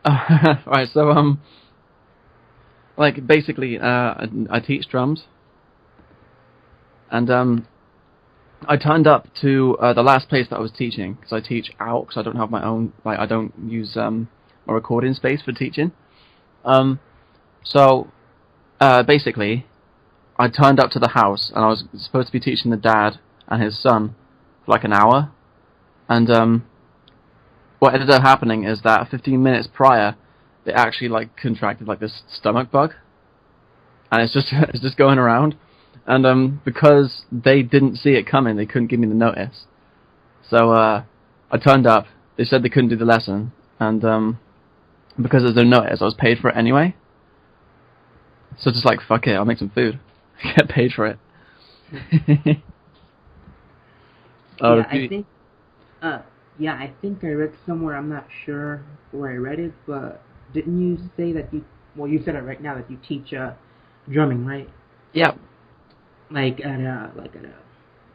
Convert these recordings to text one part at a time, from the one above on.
Right, so like basically, I teach drums, and I turned up to the last place that I was teaching because I teach out because I don't have my own, like I don't use a recording space for teaching. Um, so basically, I turned up to the house and I was supposed to be teaching the dad and his son for like an hour, and what ended up happening is that 15 minutes prior, they actually like contracted like this stomach bug, and it's just it's just going around. And because they didn't see it coming, they couldn't give me the notice. So I turned up. They said they couldn't do the lesson, and because there's no notice, I was paid for it anyway. So just like fuck it, I'll make some food, get paid for it. Oh, Yeah, I think. Yeah, I think I read somewhere. I'm not sure where I read it, but didn't you say that you? Well, you said it right now that you teach drumming, right? yeah. Like at a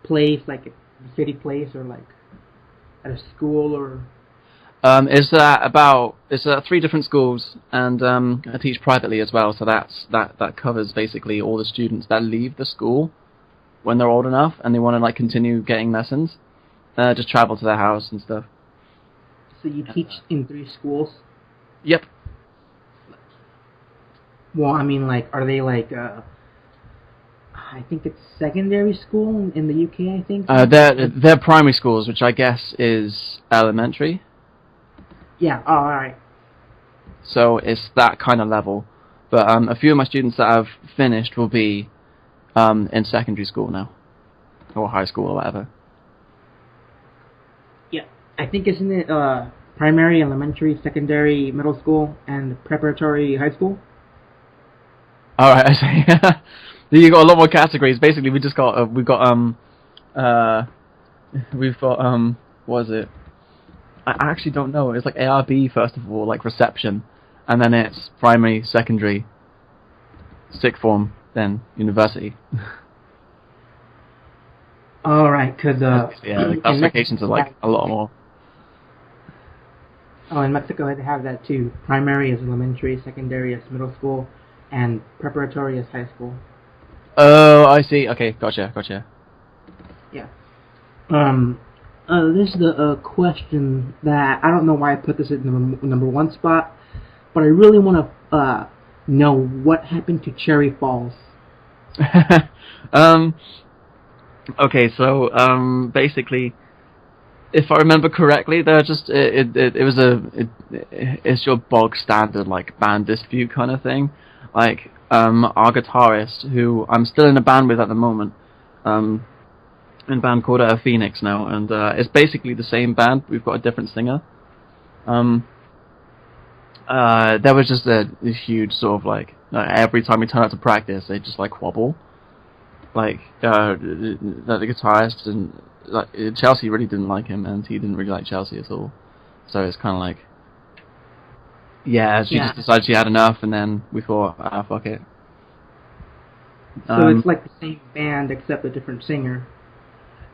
place, like a city place, or like at a school, or. It's 3 different schools, and I teach privately as well. So that covers basically all the students that leave the school when they're old enough and they want to like continue getting lessons. Just travel to their house and stuff. So you teach in 3 schools? Yep. Well, I mean, like, are they like? I think it's secondary school in the UK. I think. They're primary schools, which I guess is elementary. Yeah. Oh, all right. So it's that kind of level. But a few of my students that have finished will be in secondary school now, or high school or whatever. Yeah, I think isn't it primary, elementary, secondary, middle school, and preparatory high school? All right, I see. You got a lot more categories. Basically, we've got what is it? I actually don't know. It's like ARB first of all, like reception, and then it's primary, secondary, sixth form, then university. All right, because yeah, the classifications are like a lot more. Oh, in Mexico they have that too. Primary is elementary, secondary is middle school, and preparatory is high school. Oh, I see. Okay, gotcha. Yeah. This is the question that I don't know why I put this at number 1 spot, but I really want to know what happened to Cherry Falls. Okay, so basically, if I remember correctly, they're just it's your bog standard like band dispute kind of thing. Like our guitarist, who I'm still in a band with at the moment, in a band called Phoenix now, and it's basically the same band. We've got a different singer. There was just a huge sort of like every time we turn out to practice, they just like wobble. Like the guitarist and like Chelsea really didn't like him, and he didn't really like Chelsea at all. So it's kind of like, yeah, she just decided she had enough, and then we thought, fuck it. So it's like the same band except a different singer.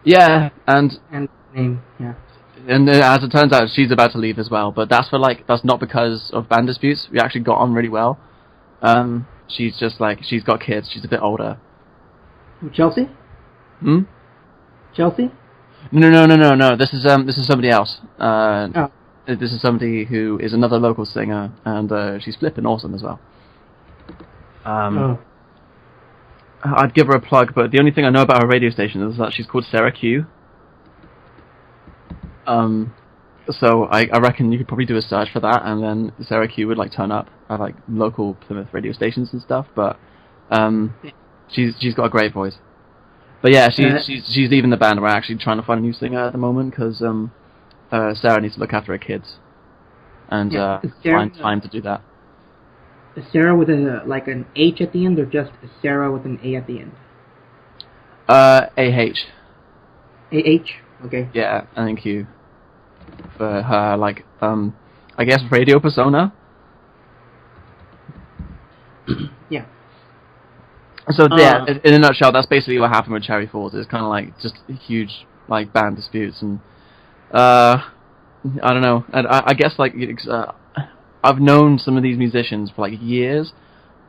Yeah, and name, yeah. And as it turns out, she's about to leave as well. But that's not because of band disputes. We actually got on really well. She's just like, she's got kids. She's a bit older. Chelsea? Chelsea? No. This is somebody else. This is somebody who is another local singer, and she's flipping awesome as well. I'd give her a plug, but the only thing I know about her radio station is that she's called Sarah Q. So I reckon you could probably do a search for that, and then Sarah Q would like turn up at like local Plymouth radio stations and stuff. But she's got a great voice. But yeah, she's leaving the band. We're actually trying to find a new singer at the moment because Sarah needs to look after her kids and find time to do that. Is Sarah with like an H at the end, or just Sarah with an A at the end? AH. AH? Okay. Yeah, and then Q. For her, like, I guess radio persona. Yeah. So yeah, in a nutshell, that's basically what happened with Cherry Falls. It's kind of like just huge, like, band disputes, and I don't know. And I guess like I've known some of these musicians for like years,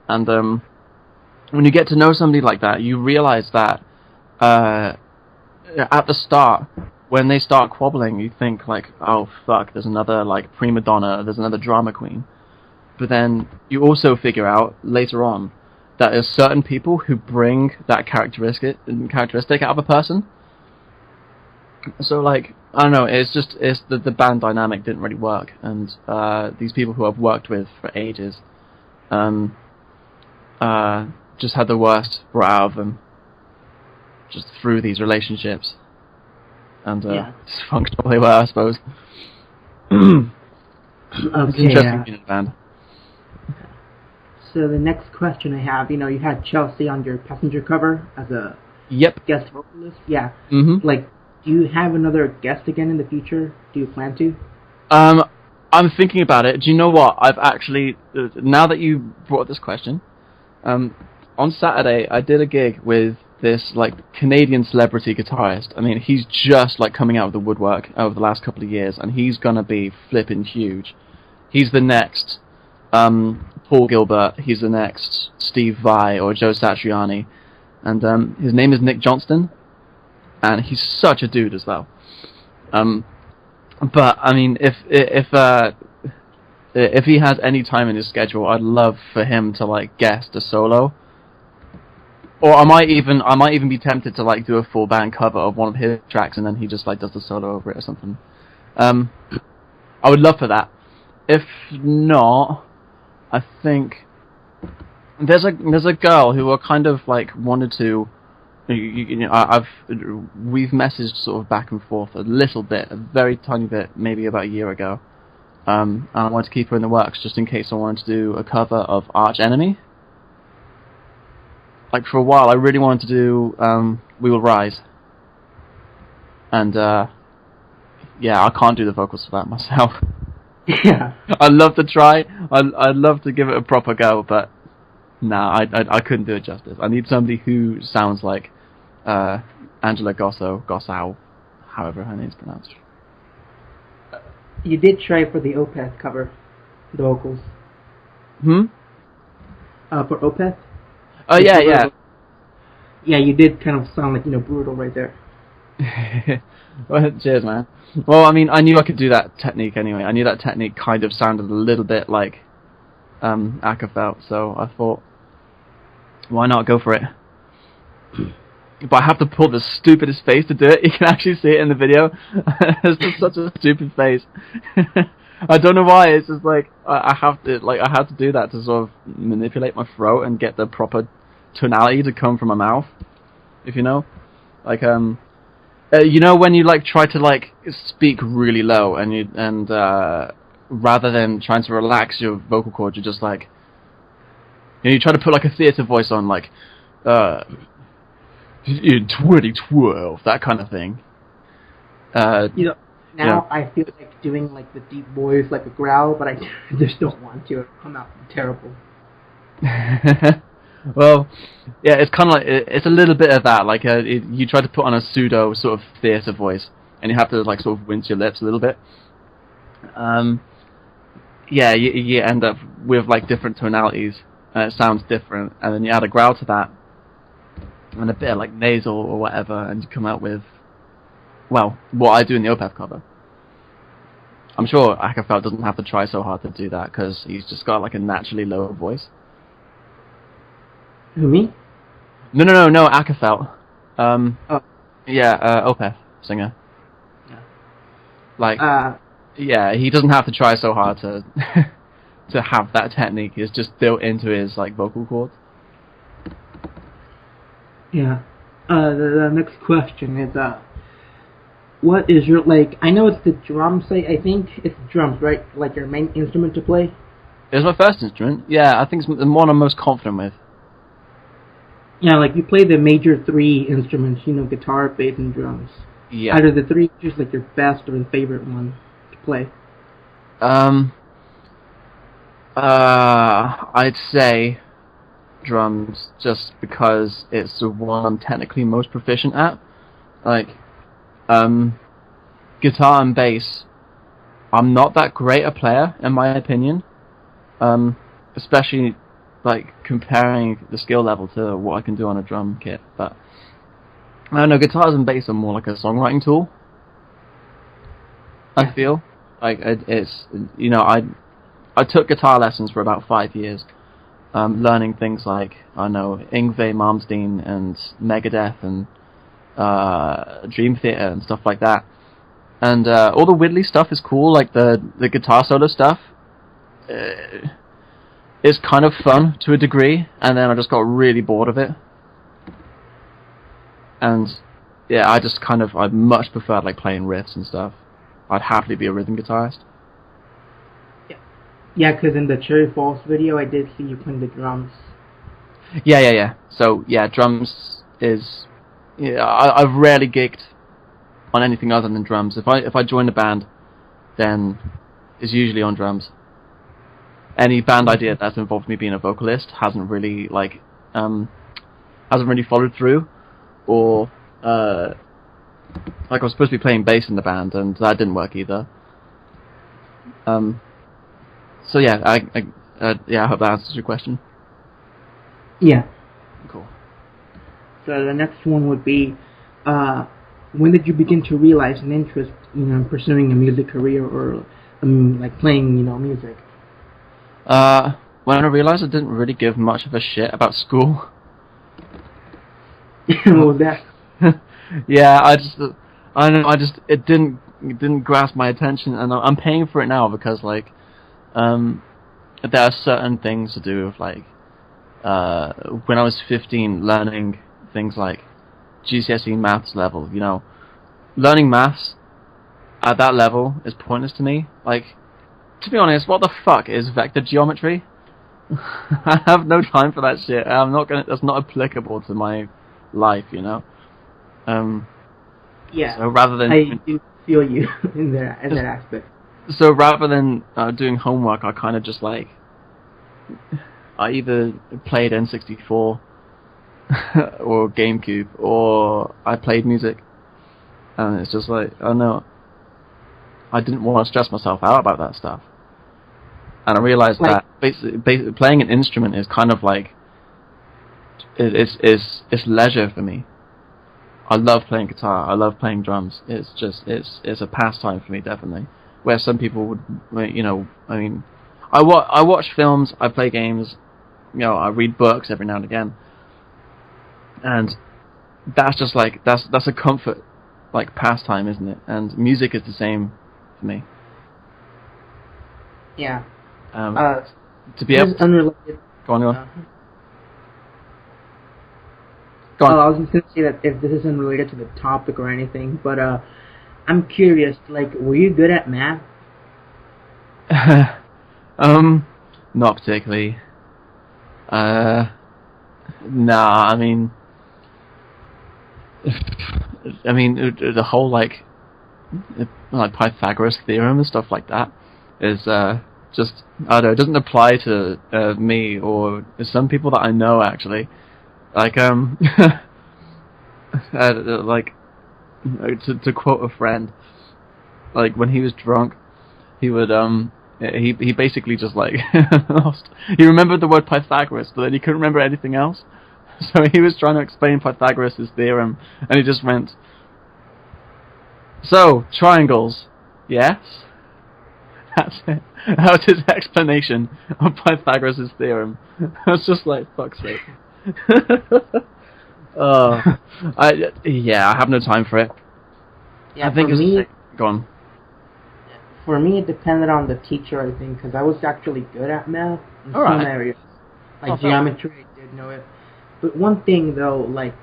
and when you get to know somebody like that, you realize that at the start, when they start quabbling, you think like, oh fuck, there's another like prima donna, there's another drama queen. But then you also figure out later on that there's certain people who bring that characteristic out of a person. So like, I don't know, it's the band dynamic didn't really work, and these people who I've worked with for ages just had the worst brought out of them just through these relationships, and dysfunctional they were, I suppose. It's interesting being in a band. So the next question I have, you had Chelsea on your Passenger cover as a guest vocalist. Yeah. Mm-hmm. Like, do you have another guest again in the future? Do you plan to? I'm thinking about it. Do you know what? I've actually, now that you brought this question, on Saturday I did a gig with this like Canadian celebrity guitarist. I mean, he's just like coming out of the woodwork over the last couple of years, and he's gonna be flipping huge. He's the next Paul Gilbert. He's the next Steve Vai or Joe Satriani, and his name is Nick Johnston, and he's such a dude as well. But I mean, if he has any time in his schedule, I'd love for him to like guest a solo. Or I might even be tempted to like do a full band cover of one of his tracks, and then he just like does the solo over it or something. I would love for that. If not, I think there's a girl who I kind of like wanted to. We've messaged sort of back and forth a little bit, a very tiny bit, maybe about a year ago. And I wanted to keep her in the works just in case I wanted to do a cover of Arch Enemy. Like for a while, I really wanted to do We Will Rise. And yeah, I can't do the vocals for that myself. Yeah. I'd love to try. I'd love to give it a proper go, but nah, I couldn't do it justice. I need somebody who sounds like Angela Gossow, however her name's pronounced. You did try for the Opeth cover, the vocals. For Opeth? Oh yeah. Yeah, you did kind of sound like, brutal right there. Well, cheers, man. Well, I mean, I knew I could do that technique anyway. I knew that technique kind of sounded a little bit like Ackerfeld, so I thought, why not go for it? But I have to pull the stupidest face to do it. You can actually see it in the video. It's just such a stupid face. I don't know why. It's just like I have to do that to sort of manipulate my throat and get the proper tonality to come from my mouth. If you know, like when you like try to like speak really low and rather than trying to relax your vocal cords, you're just like you try to put like a theater voice on, like in 2012, that kind of thing. Now I feel like doing like the deep voice, like a growl, but I just don't want to. It'll come out terrible. Well, yeah, it's kind of like it's a little bit of that. Like you try to put on a pseudo sort of theater voice, and you have to like sort of wince your lips a little bit. Yeah, you end up with like different tonalities, and it sounds different, and then you add a growl to that, and a bit of like nasal or whatever, and you come out with, well, what I do in the Opeth cover. I'm sure Ackerfeld doesn't have to try so hard to do that because he's just got like a naturally low voice. Who, me? No, Ackerfeld. Yeah, Opeth singer. Yeah. Like, yeah, he doesn't have to try so hard to to have that technique. It's just built into his like vocal cords. Yeah. The next question is, what is your, like, I know it's the drums, I think it's drums, right? Like your main instrument to play? It was my first instrument. Yeah, I think it's the one I'm most confident with. Yeah, like you play the major three instruments, guitar, bass, and drums. Yeah. Out of the three, just like your best or the favorite one to play? I'd say drums, just because it's the one I'm technically most proficient at. Like, guitar and bass, I'm not that great a player, in my opinion. especially like comparing the skill level to what I can do on a drum kit. But I don't know, guitars and bass are more like a songwriting tool. I feel like it's I took guitar lessons for about 5 years, learning things like I know Yngwie Malmsteen and Megadeth and Dream Theater and stuff like that. And all the Whitley stuff is cool, like the guitar solo stuff. It's kind of fun to a degree, and then I just got really bored of it. And yeah, I much preferred like playing riffs and stuff. I'd happily be a rhythm guitarist. Yeah, because in the Cherry Falls video, I did see you playing the drums. Yeah. So yeah, drums is I've rarely gigged on anything other than drums. If I join a band, then it's usually on drums. Any band idea that's involved me being a vocalist hasn't really followed through, or like I was supposed to be playing bass in the band and that didn't work either. So yeah, I hope that answers your question. Yeah. Cool. So the next one would be, when did you begin to realize an interest, in pursuing a music career or, like playing, music? When I realized I didn't really give much of a shit about school. What was that? Yeah, it didn't grasp my attention, and I'm paying for it now because like, there are certain things to do with like, when I was 15, learning things like GCSE maths level. Learning maths at that level is pointless to me. Like, to be honest, what the fuck is vector geometry? I have no time for that shit. That's not applicable to my life, Yeah. So rather than I do feel you in that aspect. So rather than doing homework, I kind of just like, I either played N64 or GameCube, or I played music, and it's just like, I don't know, I didn't want to stress myself out about that stuff, and I realized that basically playing an instrument is kind of like, it's leisure for me. I love playing guitar, I love playing drums. It's a pastime for me, definitely. Where some people would, I watch films, I play games, I read books every now and again, and that's just like that's a comfort, like pastime, isn't it? And music is the same for me. Yeah. To be able to, unrelated. Go on. Go on. I was just gonna say that if this is unrelated to the topic or anything, but I'm curious. Like, were you good at math? Not particularly. Nah. The whole like Pythagoras theorem and stuff like that is just, I don't know, it doesn't apply to me or some people that I know actually. Like like to quote a friend, like when he was drunk, he would he basically just like lost. He remembered the word Pythagoras, but then he couldn't remember anything else. So he was trying to explain Pythagoras' theorem, and he just went, "So triangles, yes." That's it. That was his explanation of Pythagoras' theorem. I was just like, fuck's sake. I have no time for it. Yeah, I think for me, go on. For me, it depended on the teacher, I think, because I was actually good at math in some areas. Like geometry, I did know it. But one thing, though, like,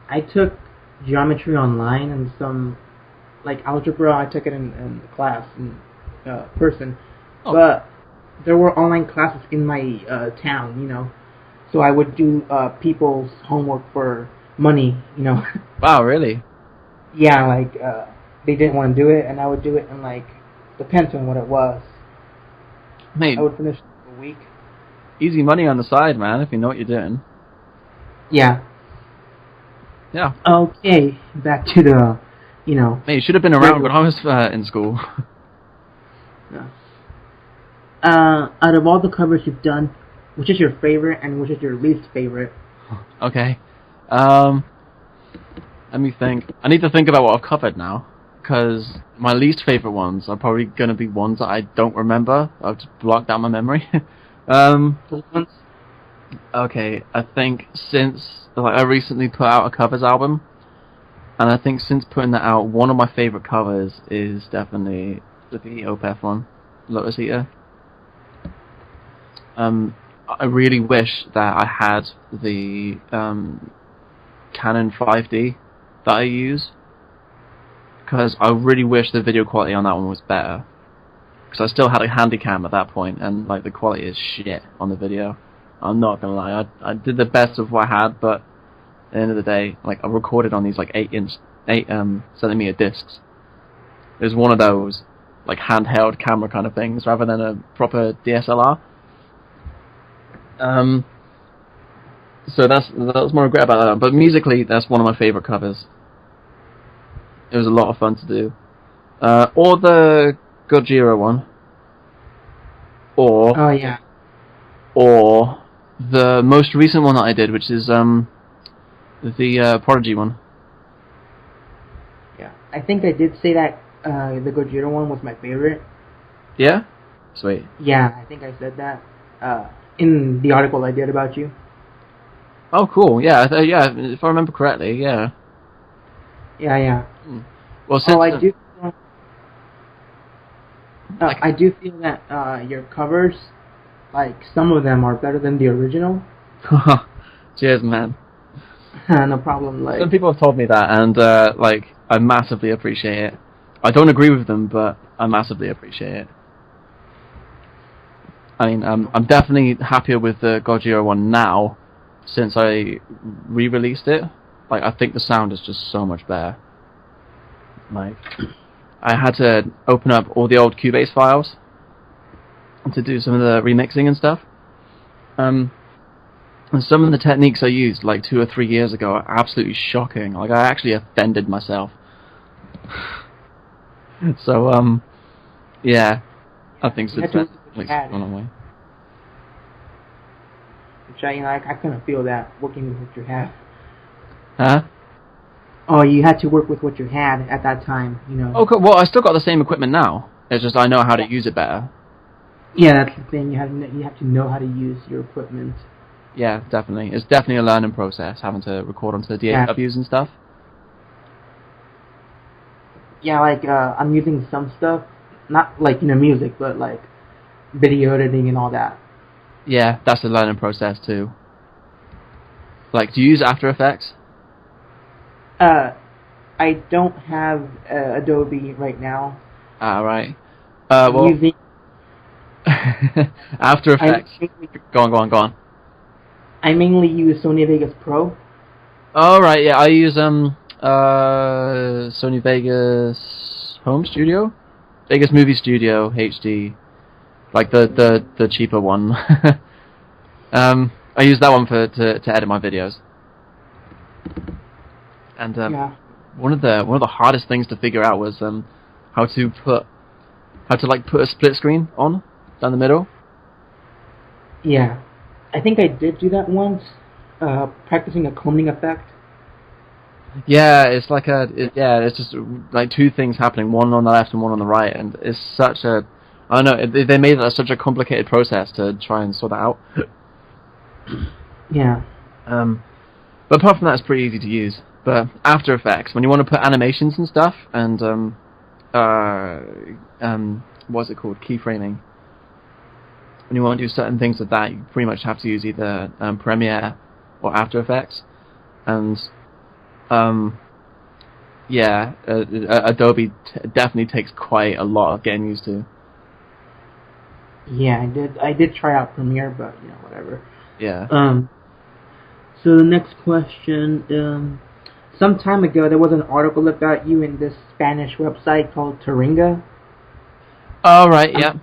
I took geometry online and some, like, algebra, I took it in class, in person. Oh. But there were online classes in my town, So I would do people's homework for money, Wow, really? Yeah, like, they didn't want to do it, and I would do it, and, like, depends on what it was. Mate, I would finish a week. Easy money on the side, man, if you know what you're doing. Yeah. Yeah. Okay, back to the, Mate, you should have been around when I was in school. Yeah. Out of all the covers you've done, which is your favorite and which is your least favorite? Okay. Let me think. I need to think about what I've covered now, because my least favorite ones are probably going to be ones that I don't remember. I've just blocked out my memory. Okay, I think since I recently put out a covers album, and I think since putting that out, one of my favorite covers is definitely the Opeth one, Lotus Eater. I really wish that I had the Canon 5D that I use, because I really wish the video quality on that one was better. Because I still had a Handycam at that point, and like the quality is shit on the video. I'm not gonna lie, I did the best of what I had, but at the end of the day, like I recorded on these like 8 centimeter discs. It was one of those like handheld camera kind of things rather than a proper DSLR. So that was my regret about that. But musically, that's one of my favorite covers. It was a lot of fun to do. Or the Gojira one. Or oh yeah. Or the most recent one that I did, which is the Prodigy one. Yeah, I think I did say that the Gojira one was my favorite. Yeah? Sweet. Yeah, I think I said that in the article I did about you. Oh, cool. Yeah, yeah. If I remember correctly, yeah. Yeah. Well, since I do. I do feel that your covers, like some of them, are better than the original. Cheers, man. No problem. Like some people have told me that, and like I massively appreciate it. I don't agree with them, but I massively appreciate it. I mean, I'm definitely happier with the Gojira one now, since I re-released it. Like, I think the sound is just so much better. Like, I had to open up all the old Cubase files to do some of the remixing and stuff. And some of the techniques I used like 2 or 3 years ago are absolutely shocking. Like, I actually offended myself. So, yeah, I think since then, it's gone away. Which I couldn't feel that working with what you have. Huh? Oh, you had to work with what you had at that time, you know. Okay, well, I still got the same equipment now. It's just I know how to use it better. Yeah, that's the thing. You have to know how to use your equipment. Yeah, definitely. It's definitely a learning process, having to record onto the DAWs and stuff. Yeah, like I'm using some stuff, not like music, but like video editing and all that. Yeah, that's a learning process too. Like, do you use After Effects? I don't have Adobe right now. Ah, right. Well, using After Effects. Go on. I mainly use Sony Vegas Pro. Oh, right, yeah, I use Sony Vegas Home Studio? Vegas Movie Studio HD. Like the cheaper one. I use that one to edit my videos. And one of the hardest things to figure out was how to put a split screen on down the middle. Yeah, I think I did do that once, practicing a cloning effect. Yeah, it's like it's just like 2 things happening, one on the left and one on the right, and it's such a, I don't know, they made it such a complicated process to try and sort that out. Yeah. But apart from that, it's pretty easy to use. But After Effects, when you want to put animations and stuff, and what's it called, keyframing. When you want to do certain things with that, you pretty much have to use either Premiere or After Effects, and Adobe definitely takes quite a lot of getting used to. Yeah, I did try out Premiere, but whatever. Yeah. So the next question, some time ago there was an article about you in this Spanish website called Taringa. Oh, right, yeah.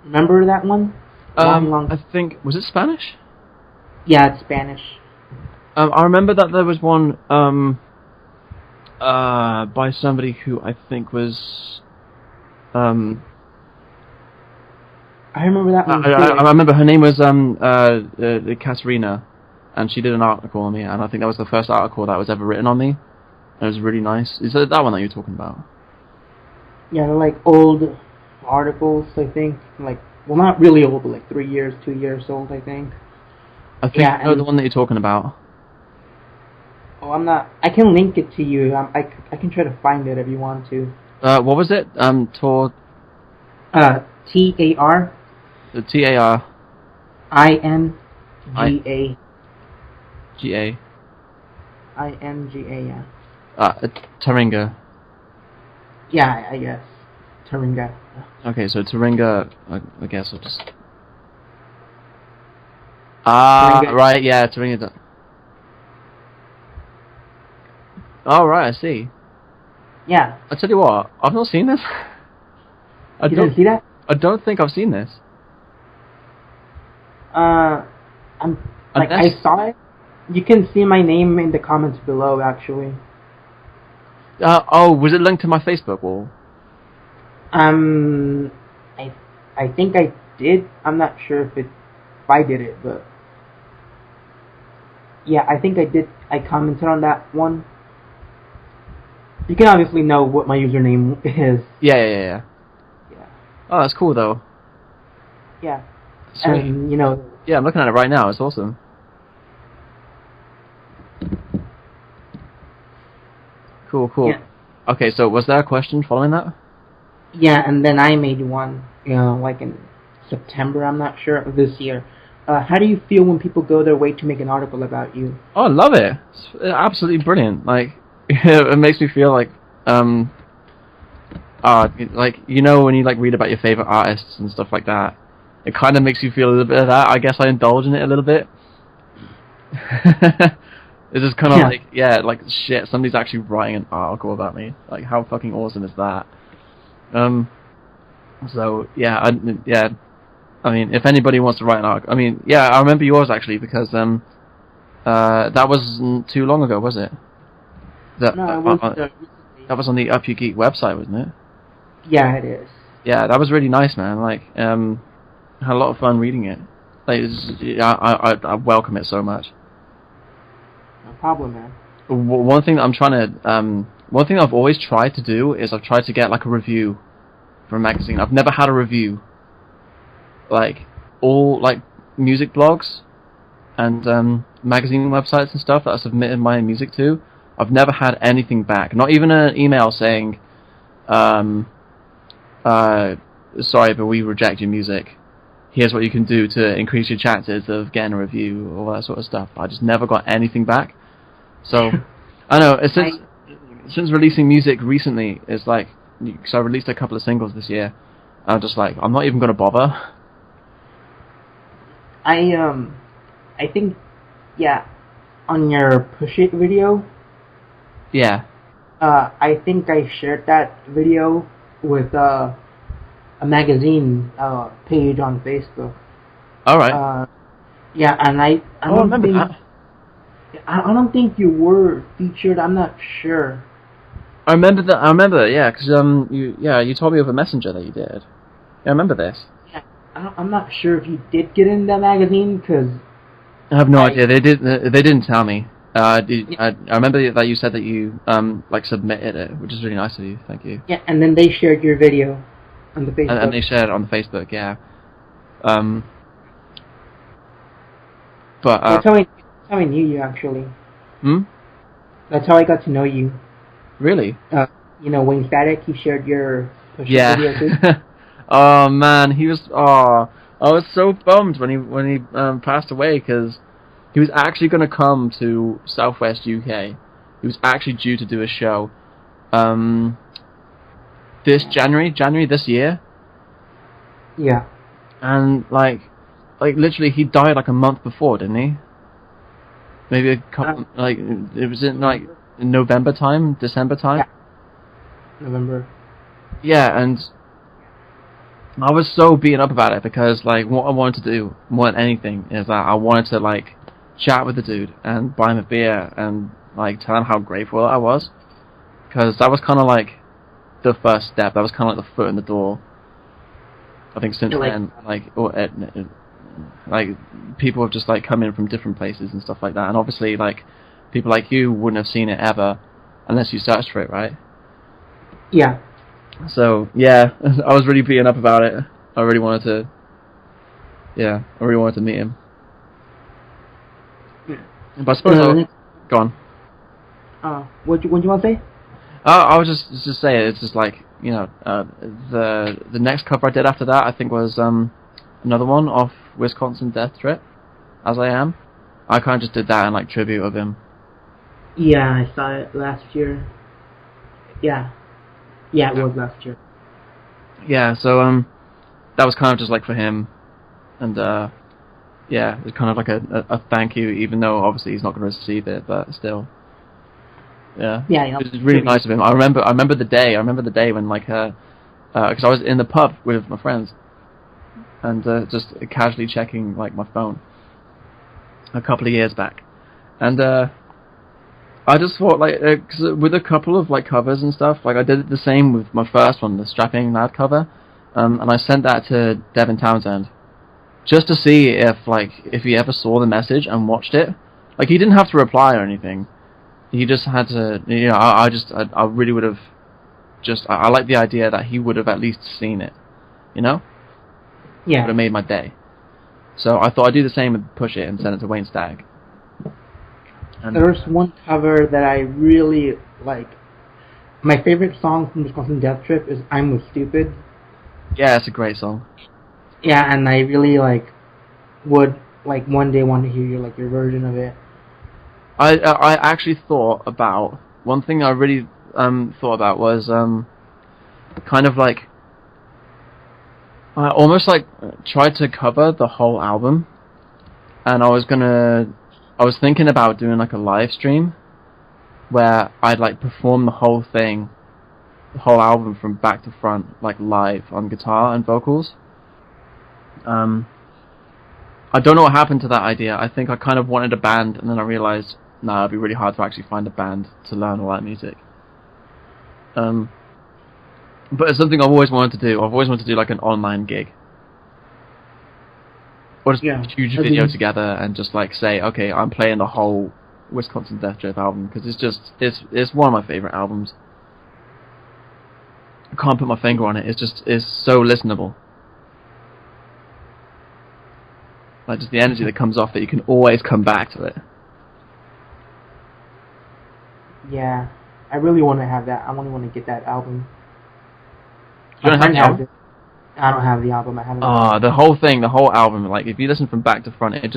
Remember that one? Long. I think, was it Spanish? Yeah, it's Spanish. I remember that there was one by somebody who I think was I remember that one too. I remember her name was Katerina, and she did an article on me, and I think that was the first article that was ever written on me. It was really nice. Is that one that you're talking about? Yeah, they're like old articles, I think. Like, well, not really old, but like 3 years, 2 years old, I think. I think I know the one that you're talking about. Oh, I'm not. I can link it to you. I can try to find it if you want to. What was it? Tor. T-A-R. The T-A-R. I-N-G-A. G-A. I-N-G-A, yeah. Taringa. Yeah, I guess. Taringa. Okay, so Taringa, I guess I'll just... Taringa. Right, yeah, Taringa. Oh, right, I see. Yeah. I tell you what, I've not seen this. You didn't see that? I don't think I've seen this. I saw it. You can see my name in the comments below, actually. Oh, was it linked to my Facebook wall? I think I did. I'm not sure if I did it, but yeah, I think I did. I commented on that one. You can obviously know what my username is. Yeah. Oh, that's cool though. Yeah. Sweet. And you know. Yeah, I'm looking at it right now. It's awesome. Cool. Yeah. Okay, so was there a question following that? Yeah, and then I made one, like in September, I'm not sure, of this year. How do you feel when people go their way to make an article about you? Oh, I love it. It's absolutely brilliant. Like, it makes me feel like, like, you know when you like read about your favorite artists and stuff like that, it kind of makes you feel a little bit of that. I guess I indulge in it a little bit. It's just kind of like shit, somebody's actually writing an article about me. Like, how fucking awesome is that? So, yeah, I mean, if anybody wants to write an article, I mean, yeah, I remember yours actually, because, that wasn't too long ago, was it? That was on the Up Your Geek website, wasn't it? Yeah, it is. Yeah, that was really nice, man. Like, I had a lot of fun reading it. Like, I welcome it so much. No problem, man. One thing that I'm trying to, one thing I've always tried to do is I've tried to get like a review for a magazine. I've never had a review. Like, all like music blogs and magazine websites and stuff that I submitted my music to, I've never had anything back. Not even an email saying, sorry, but we reject your music. Here's what you can do to increase your chances of getting a review, all that sort of stuff. I just never got anything back. So, I know, since releasing music recently, it's like, because I released a couple of singles this year, I'm just like, I'm not even going to bother. I think, yeah, on your Push It video. Yeah. I think I shared that video with a magazine page on Facebook. All right. Yeah, and I remember that. I don't think you were featured. I'm not sure. I remember that. Yeah, because you told me over Messenger that you did. Yeah, I remember this. Yeah, I'm not sure if you did get in that magazine, because I have no idea. They didn't tell me. I remember that you said that you like submitted it, which is really nice of you. Thank you. Yeah, and then they shared your video on the Facebook. And they shared it on the Facebook. Yeah. But that's how I knew you, actually. That's how I got to know you. Really? You know, Wayne Static, he shared your video too. Oh man, he was. Oh, I was so bummed when he passed away, because he was actually going to come to Southwest UK. He was actually due to do a show. This January this year. Yeah. And like literally, he died like a month before, didn't he? Maybe a couple. Like, it was in like November time, December time. Yeah. November. Yeah, and I was so beaten up about it, because like what I wanted to do more than anything is that I wanted to like chat with the dude and buy him a beer and like tell him how grateful I was, because that was kind of like the first step. That was kind of like the foot in the door I think since then, like people have just like come in from different places and stuff like that, and obviously like people like you wouldn't have seen it ever unless you searched for it, right? Yeah. So yeah, I was really beaten up about it. I really wanted to. Yeah, I really wanted to meet him. Yeah. But I suppose go on. What do you want to say? I was just saying, it's just like, you know, the next cover I did after that, I think was another one off Wisconsin Death Trip, As I Am. I kind of just did that in like tribute of him. Yeah, I saw it last year. Yeah, it was last year. Yeah, so that was kind of just like for him, and yeah, it was kind of like a thank you, even though obviously he's not going to receive it, but still. Yeah. Yeah, you know, it was really nice of him. I remember the day. I remember the day when like because I was in the pub with my friends, and just casually checking like my phone a couple of years back, and I just thought like 'cause with a couple of like covers and stuff, like I did it the same with my first one, the Strapping Lad cover, and I sent that to Devin Townsend just to see if he ever saw the message and watched it. Like he didn't have to reply or anything. He just had to, you know, I really would have just, I like the idea that he would have at least seen it, you know? Yeah. It would have made my day. So I thought I'd do the same and push it and send it to Wayne Stagg. And there's one cover that I really like. My favorite song from Wisconsin Death Trip is I'm With Stupid. Yeah, it's a great song. Yeah, and I really would one day want to hear your version of it. I actually thought about one thing I really thought about was kind of like I almost like tried to cover the whole album, and I was thinking about doing like a live stream where I'd like perform the whole thing, the whole album from back to front, like live on guitar and vocals. I don't know what happened to that idea. I think I kind of wanted a band, and then I realized, no, it'd be really hard to actually find a band to learn all that music. But it's something I've always wanted to do. I've always wanted to do like an online gig. Or just a huge video together and just like say, okay, I'm playing the whole Wisconsin Death Trip album, because it's one of my favorite albums. I can't put my finger on it. It's so listenable. Like just the energy that comes off it, you can always come back to it. Yeah, I really want to have that. I really want to get that album. You don't have the album? I don't have the album. I haven't. The whole thing, the whole album. Like if you listen from back to front, it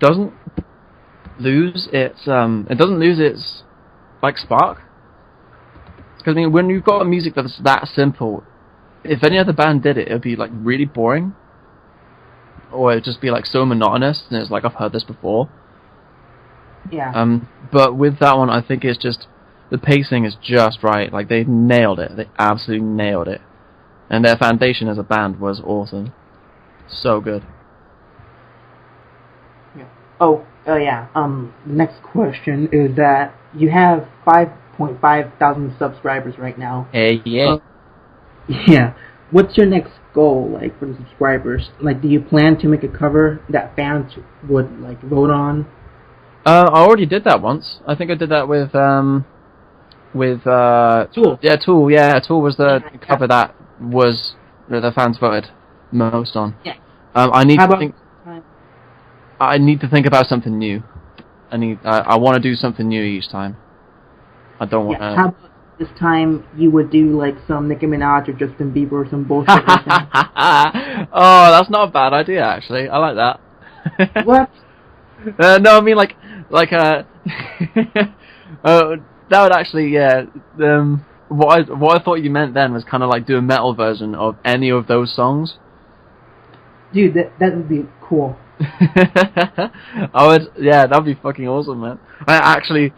doesn't lose its like spark. Because I mean, when you've got a music that's that simple, if any other band did it, it'd be like really boring. Or it'd just be like so monotonous, and it's like I've heard this before. Yeah. But with that one, I think it's just the pacing is just right. Like they nailed it. They absolutely nailed it, and their foundation as a band was awesome. So good. Yeah. Oh, yeah. The next question is that you have 5.5 thousand subscribers right now. Hey, yeah. Yeah. What's your next goal, like, for the subscribers? Like, do you plan to make a cover that fans would, like, vote on? I already did that once. I think I did that with Tool. Yeah, Tool. Yeah, Tool was the cover that the fans voted most on. Yeah. I need to think about something new. I want to do something new each time. I don't want. How about this time you would do like some Nicki Minaj or Justin Bieber or some bullshit? Oh, that's not a bad idea actually. I like that. What? No, I mean like that would actually, yeah. What I thought you meant then was kind of like do a metal version of any of those songs. Dude, that would be cool. Yeah, that'd be fucking awesome, man. I actually,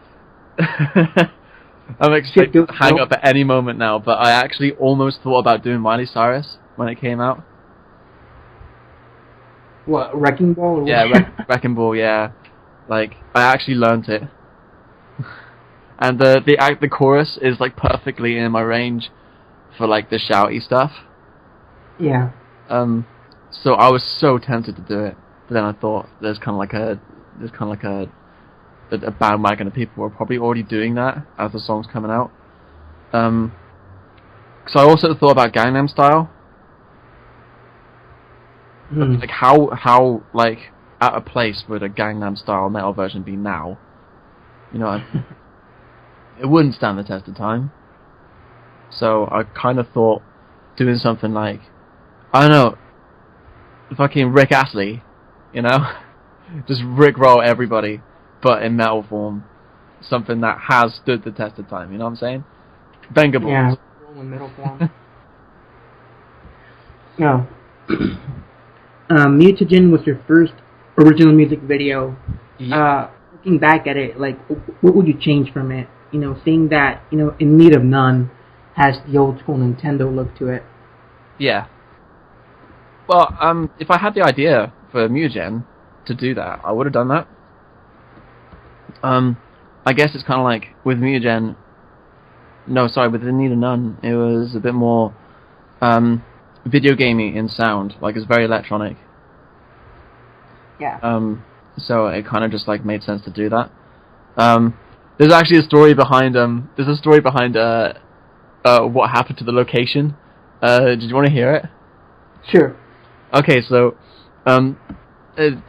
I'm expecting to hang up at any moment now, but I actually almost thought about doing Miley Cyrus when it came out. What, Wrecking Ball? Or yeah, Wrecking Ball, yeah. Like, I actually learnt it. And the chorus is like perfectly in my range for like the shouty stuff. Yeah. So I was so tempted to do it, but then I thought there's kind of like a bandwagon of people who are probably already doing that as the song's coming out. So I also thought about Gangnam Style. Like how like out of place would a Gangnam Style metal version be now? You know, it wouldn't stand the test of time. So I kind of thought doing something like, I don't know, fucking Rick Astley, you know, just rickroll everybody, but in metal form, something that has stood the test of time. You know what I'm saying? Bangable. Yeah, in metal form. No. Mutagen was your first original music video. Yeah. Looking back at it, like, what would you change from it? You know, seeing that, you know, In Need of None has the old school Nintendo look to it. Yeah. Well, if I had the idea for Mutagen to do that, I would have done that. I guess it's kind of like with Mutagen. No, sorry, with In Need of None, it was a bit more video gamey in sound. Like, it's very electronic. Yeah. So it kind of just like made sense to do that. There's actually a story behind what happened to the location. Did you want to hear it? Sure. Okay, so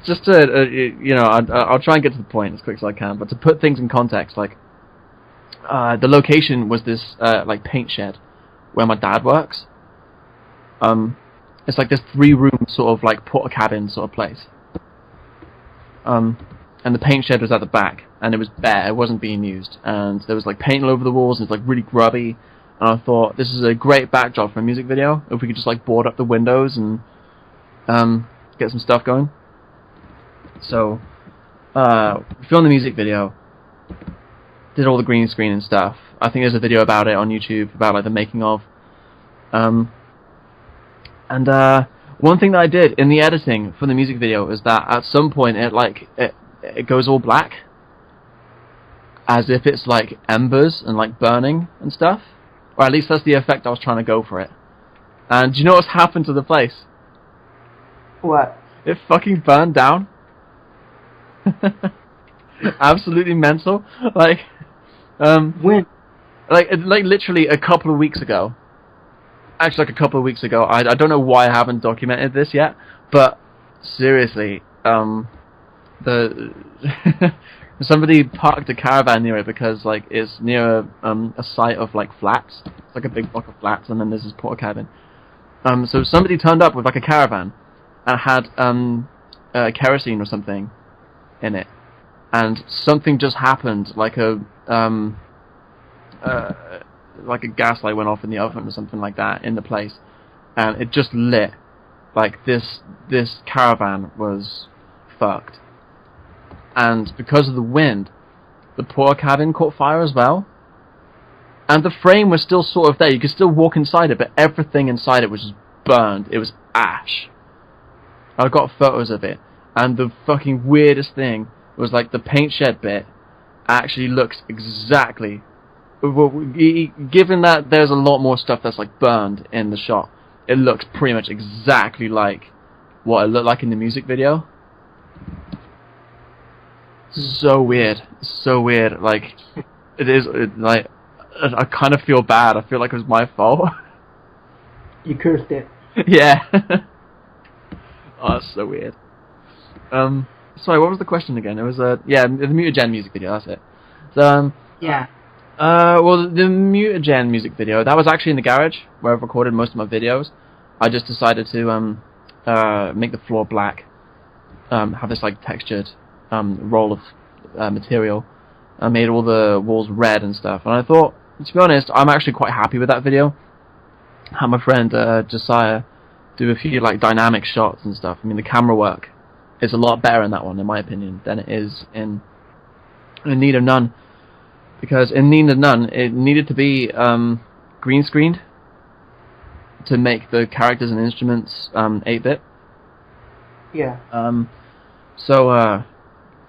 just to you know, I'll try and get to the point as quick as I can. But to put things in context, like the location was this like paint shed where my dad works. It's like this 3-room sort of like porta cabin sort of place. And the paint shed was at the back, and it was bare. It wasn't being used, and there was like paint all over the walls, and it's like really grubby. And I thought this is a great backdrop for a music video if we could just like board up the windows and get some stuff going. So we filmed the music video, did all the green screen and stuff. I think there's a video about it on YouTube about like the making of. And one thing that I did in the editing for the music video is that at some point it goes all black, as if it's like embers and like burning and stuff, or at least that's the effect I was trying to go for it. And do you know what's happened to the place? What? It fucking burned down. Absolutely mental. Like, when? Like literally a couple of weeks ago. Actually, like a couple of weeks ago. I don't know why I haven't documented this yet, but seriously, somebody parked a caravan near it because like it's near a site of like flats. It's like a big block of flats, and then there's this porta cabin. So somebody turned up with like a caravan and had kerosene or something in it, and something just happened, like a gas light went off in the oven or something like that in the place, and it just lit. Like this caravan was fucked, and because of the wind, the porta cabin caught fire as well. And the frame was still sort of there. You could still walk inside it, but everything inside it was just burned. It was ash. I got photos of it, and the fucking weirdest thing was like the paint shed bit actually looks exactly. Well, given that there's a lot more stuff that's like burned in the shot, it looks pretty much exactly like what it looked like in the music video. So weird, so weird. Like like I kind of feel bad. I feel like it was my fault. You cursed it. Yeah. Oh, that's so weird. Sorry, what was the question again? It was the Mutagen music video. That's it. So yeah. Well, the Mutagen music video, that was actually in the garage where I've recorded most of my videos. I just decided to make the floor black, have this like textured roll of material. I made all the walls red and stuff, and I thought, to be honest, I'm actually quite happy with that video. I had my friend Josiah do a few like dynamic shots and stuff. I mean, the camera work is a lot better in that one, in my opinion, than it is in Need of None. Because in Need of None, it needed to be green screened to make the characters and instruments 8-bit. Yeah. So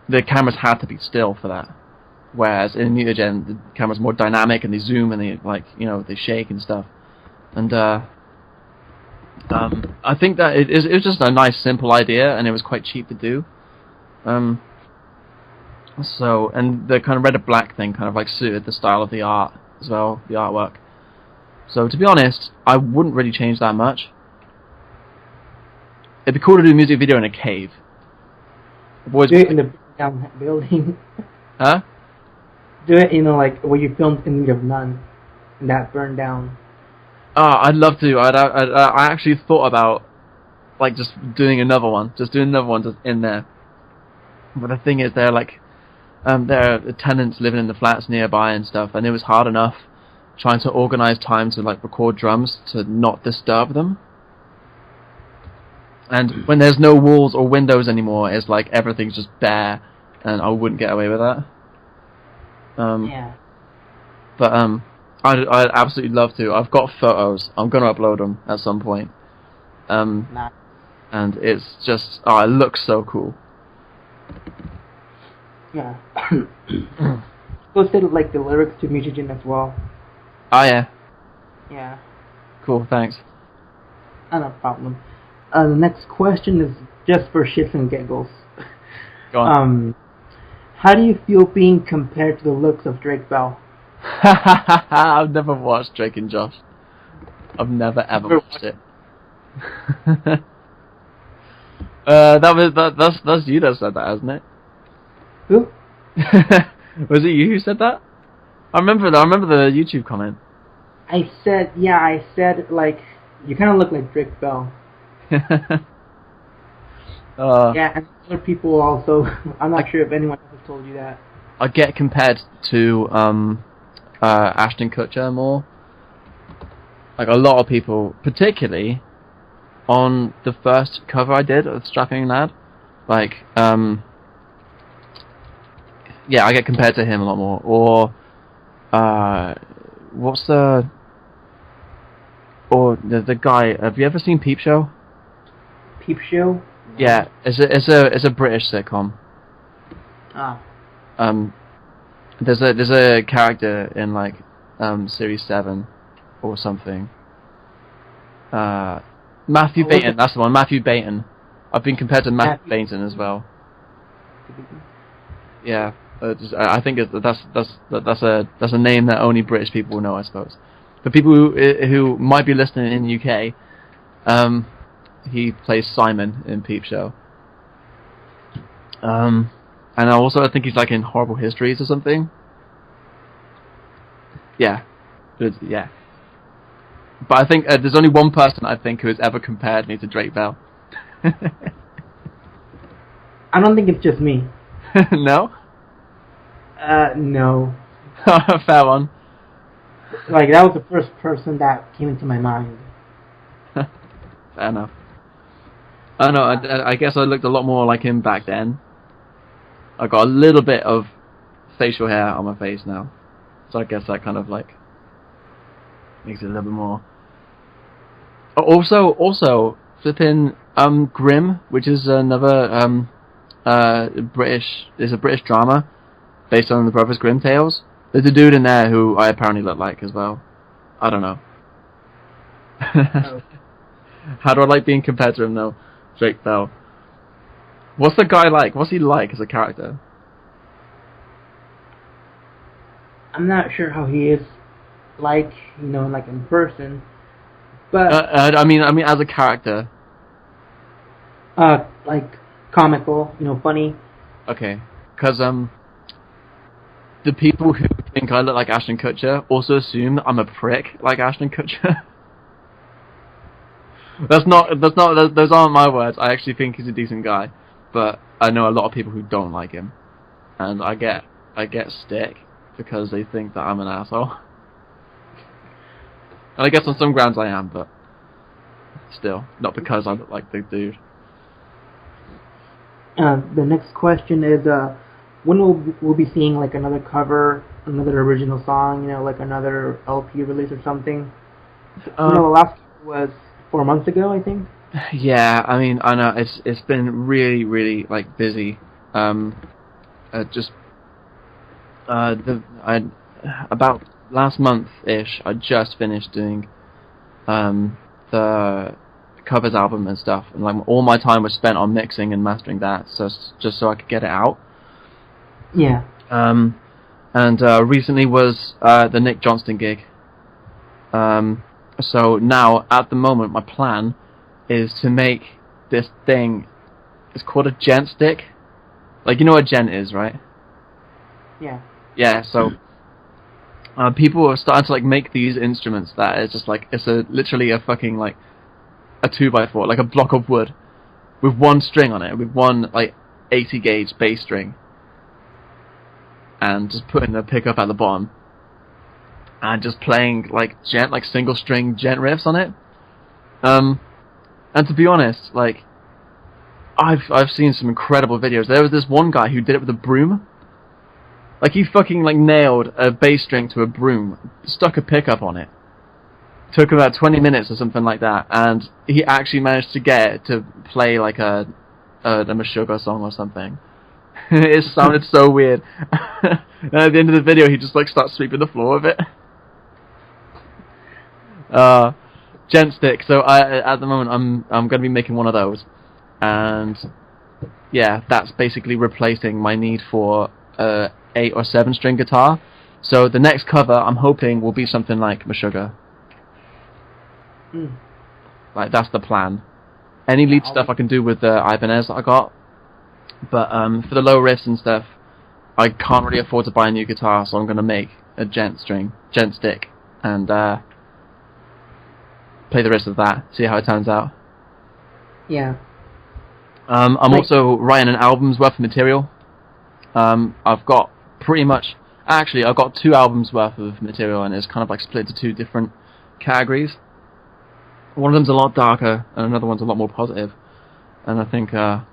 the cameras had to be still for that. Whereas in Mutagen, the camera's more dynamic and they zoom and they like they shake and stuff. And I think that it was just a nice, simple idea, and it was quite cheap to do. So, and the kind of red and black thing kind of like suited the style of the art as well, the artwork. So, to be honest, I wouldn't really change that much. It'd be cool to do a music video in a cave. Do it in the down building. Huh? Do it, like where you filmed in Need of None, and that burned down. I'd love to. I actually thought about like just doing another one, just in there. But the thing is, there are tenants living in the flats nearby and stuff, and it was hard enough trying to organize time to like record drums to not disturb them. And when there's no walls or windows anymore, it's like everything's just bare, and I wouldn't get away with that. Yeah. But I'd absolutely love to. I've got photos. I'm gonna upload them at some point. Nah. And it's just, it looks so cool. Yeah. Posted like the lyrics to Mutagen as well. Oh yeah. Yeah. Cool. Thanks. No problem. The next question is just for shits and giggles. Go on. How do you feel being compared to the looks of Drake Bell? I've never watched Drake and Josh. I've never ever watched it. That's you that said that, isn't it? Who? Was it you who said that? I remember the YouTube comment. I said like you kind of look like Drake Bell. Yeah, and other people also. I'm not sure if anyone else has told you that. I get compared to Ashton Kutcher more. Like a lot of people, particularly on the first cover I did of Strapping Lad. Like, yeah, I get compared to him a lot more. Or, what's the guy? Have you ever seen Peep Show? Peep Show? Yeah, it's a British sitcom. Ah. There's a character in like series 7 or something. Matthew Baton, that's the one. Matthew Baton. I've been compared to Matthew Baton as well. Yeah, I think that's a name that only British people will know, I suppose. For people who might be listening in the UK, he plays Simon in Peep Show. And I think he's like in Horrible Histories or something. Yeah, yeah. But I think there's only one person I think who has ever compared me to Drake Bell. I don't think it's just me. No? No. Fair one. Like, that was the first person that came into my mind. Fair enough. I know, I guess I looked a lot more like him back then. I got a little bit of facial hair on my face now. So I guess that kind of like makes it a little bit more. Also, flipping Grimm, which is another it's a British drama based on the Brothers Grimm tales. There's a dude in there who I apparently look like as well. I don't know. Oh. How do I like being compared to him though? Drake Bell. What's the guy like? What's he like as a character? I'm not sure how he is like, like in person. But I mean as a character. Like comical, funny. Okay, because the people who think I look like Ashton Kutcher also assume that I'm a prick like Ashton Kutcher. Those aren't my words. I actually think he's a decent guy, but I know a lot of people who don't like him, and I get stick because they think that I'm an asshole. And I guess on some grounds I am, but still, not because I look like the dude. The next question is, when we'll be seeing like another cover, another original song, like another LP release or something? The last was 4 months ago, I think. Yeah, I mean, I know it's been really, really like busy. About last month-ish, I just finished doing the covers album and stuff, and like all my time was spent on mixing and mastering that, so just so I could get it out. Yeah. And recently was the Nick Johnston gig. So now, at the moment, my plan is to make this thing. It's called a gent stick. Like, you know what a gent is, right? Yeah. Yeah. So people are starting to like make these instruments that is just like literally a fucking like a 2x4, like a block of wood with one string on it, with one like 80 gauge bass string, and just putting a pickup at the bottom. And just playing like single string gent riffs on it. And to be honest, like I've seen some incredible videos. There was this one guy who did it with a broom. Like he fucking like nailed a bass string to a broom, stuck a pickup on it. Took about 20 minutes or something like that, and he actually managed to get it to play like a Meshuggah song or something. It sounded so weird. And at the end of the video, he just like starts sweeping the floor with it. Gent stick. So at the moment I'm going to be making one of those, and yeah, that's basically replacing my need for 8 or 7 string guitar. So the next cover I'm hoping will be something like Meshuggah. Like that's the plan. Any lead stuff I can do with the Ibanez that I got, but for the low riffs and stuff, I can't really afford to buy a new guitar, so I'm going to make a gent stick, and play the rest of that, see how it turns out. Yeah. I'm also writing an album's worth of material. I've got pretty much... Actually, I've got 2 albums worth of material, and it's kind of like split into 2 different categories. One of them's a lot darker, and another one's a lot more positive. And I think I've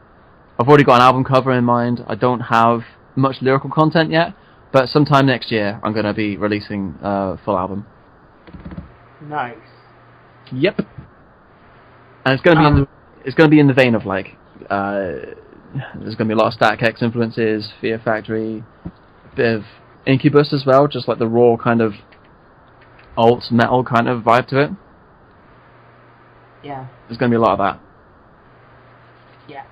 already got an album cover in mind. I don't have much lyrical content yet, but sometime next year I'm going to be releasing a full album. Nice. Yep. And it's going to be in the vein of like there's going to be a lot of Static X influences, Fear Factory, a bit of Incubus as well, just like the raw kind of alt metal kind of vibe to it. Yeah. There's going to be a lot of that. Yeah.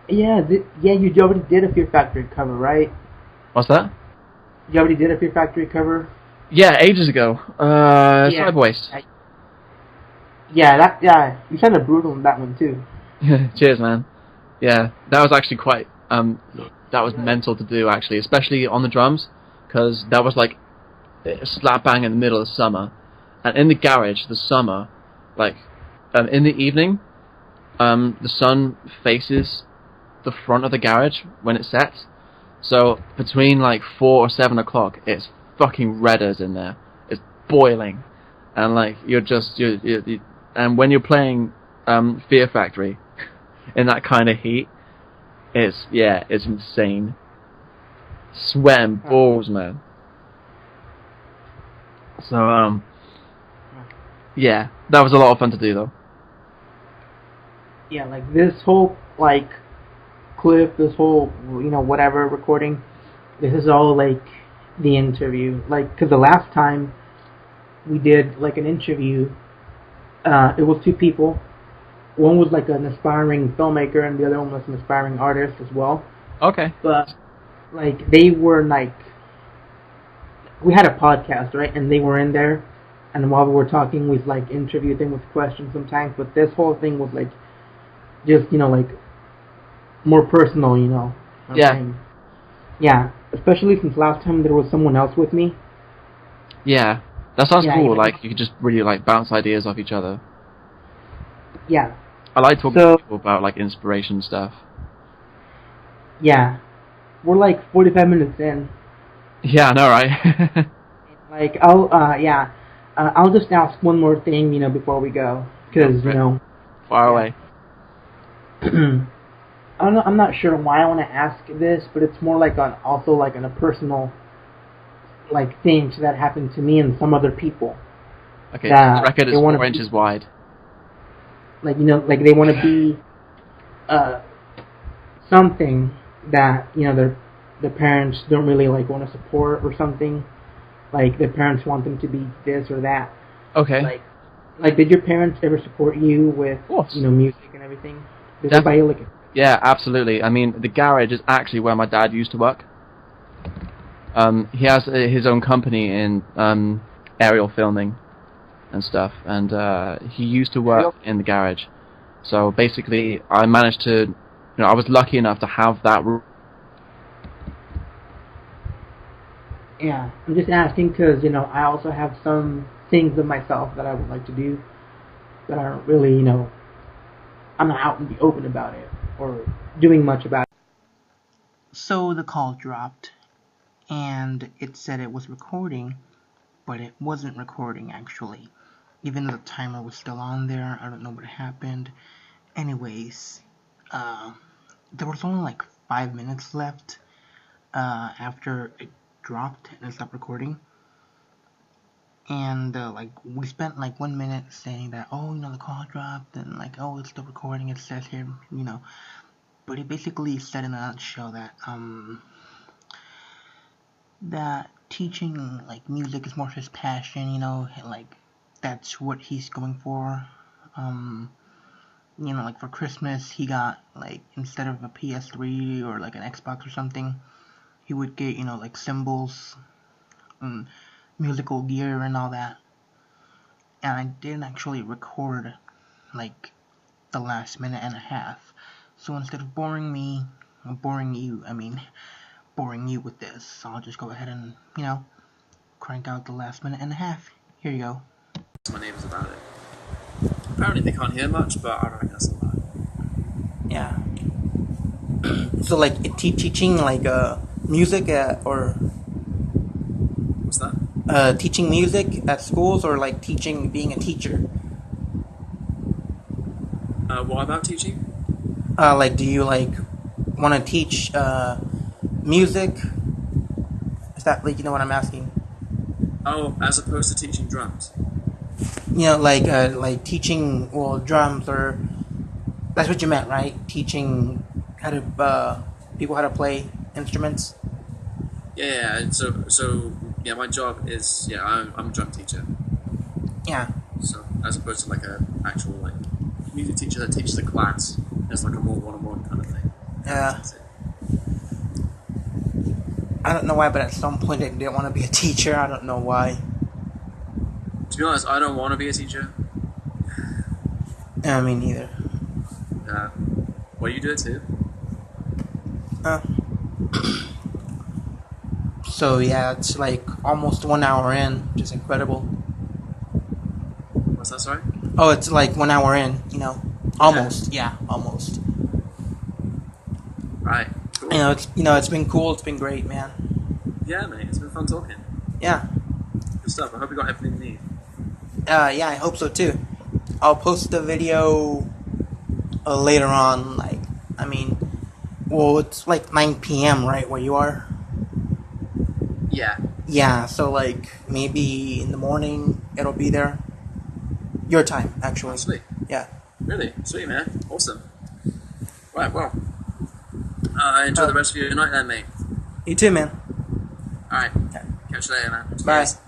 Yeah, you already did a Fear Factory cover, right? What's that? You already did a Fear Factory cover? Yeah, ages ago. Cyberwaste. Yeah, you sounded brutal in that one too. Cheers, man. Yeah, that was actually quite, that was mental to do, actually, especially on the drums, because that was like slap bang in the middle of summer, and in the garage, the summer, like, in the evening, the sun faces the front of the garage when it sets, so between like 4 or 7 o'clock, it's fucking redders in there. It's boiling, and like, you and when you're playing Fear Factory in that kind of heat, it's insane. Sweating balls, man. So yeah, that was a lot of fun to do though. Yeah, like this whole like clip, this whole whatever recording, this is all like the interview. Like, cause the last time we did like an interview, it was 2 people. One was like an aspiring filmmaker, and the other one was an aspiring artist as well. Okay. But like they were like, we had a podcast, right? And they were in there, and while we were talking, we like interviewed them with questions sometimes. But this whole thing was like, just like more personal, Yeah. Yeah. Especially since last time there was someone else with me. Yeah. That sounds cool. Like you could just really like bounce ideas off each other. Yeah. I like talking to people about like inspiration stuff. Yeah. We're like 45 minutes in. Yeah, I know, right? Like I'll just ask one more thing, before we go, because far away. I'm not sure why I want to ask this, but it's more like on a personal like thing that happened to me and some other people. Okay, the record is 4 inches wide. Like like they want to be something that their parents don't really like want to support or something. Like their parents want them to be this or that. Okay. Like Like, did your parents ever support you with, music and everything? Did they buy you, like, Yeah, absolutely. I mean, the garage is actually where my dad used to work. He has his own company in aerial filming and stuff, and he used to work in the garage. So basically, I managed to, I was lucky enough to have that. Yeah, I'm just asking because, I also have some things of myself that I would like to do that aren't really, I'm not out and be open about it or doing much about it. So the call dropped, and it said it was recording, but it wasn't recording actually. Even though the timer was still on there, I don't know what happened. Anyways, there was only like 5 minutes left after it dropped and it stopped recording. And like we spent like 1 minute saying that, oh, the call dropped, and like, oh, it's still recording, it says here, but it basically said in a nutshell that that teaching like music is more his passion, like that's what he's going for. Like for Christmas he got, like, instead of a PS3 or like an Xbox or something, he would get, like cymbals and musical gear and all that. And I didn't actually record like the last minute and a half. So instead of boring you with this, I'll just go ahead and, crank out the last minute and a half. Here you go. My neighbors about it. Apparently they can't hear much, but I reckon that's a lie. Yeah. So like teaching like music or what's that? Teaching music at schools, or like being a teacher. What about teaching? Like, do you like want to teach music? Is that, like, what I'm asking? Oh, as opposed to teaching drums. Like teaching, well, drums, or that's what you meant, right? Teaching how to people how to play instruments. Yeah. So yeah, my job is I'm a drum teacher. Yeah. So as opposed to like a actual like music teacher that teaches a class, it's like a more one-on-one kind of thing. Yeah. I don't know why, but at some point I didn't want to be a teacher. I don't know why. To be honest, I don't want to be a teacher. Yeah, me neither. Well, you do it too. So yeah, it's like almost 1 hour in, which is incredible. What's that, sorry? Oh, it's like 1 hour in, almost. Yeah, almost. Right. Cool. It's been cool. It's been great, man. Yeah, mate. It's been fun talking. Yeah. Good stuff. I hope you got everything you need. Yeah, I hope so too. I'll post the video later on. It's like 9 p.m. right where you are. Yeah. Yeah. So like maybe in the morning it'll be there. Your time, actually. Oh, sweet. Yeah. Really? Sweet, man. Awesome. Right. Well. Enjoy the rest of your night then, mate. You too, man. Alright. Catch you later, man. Bye. Cheers.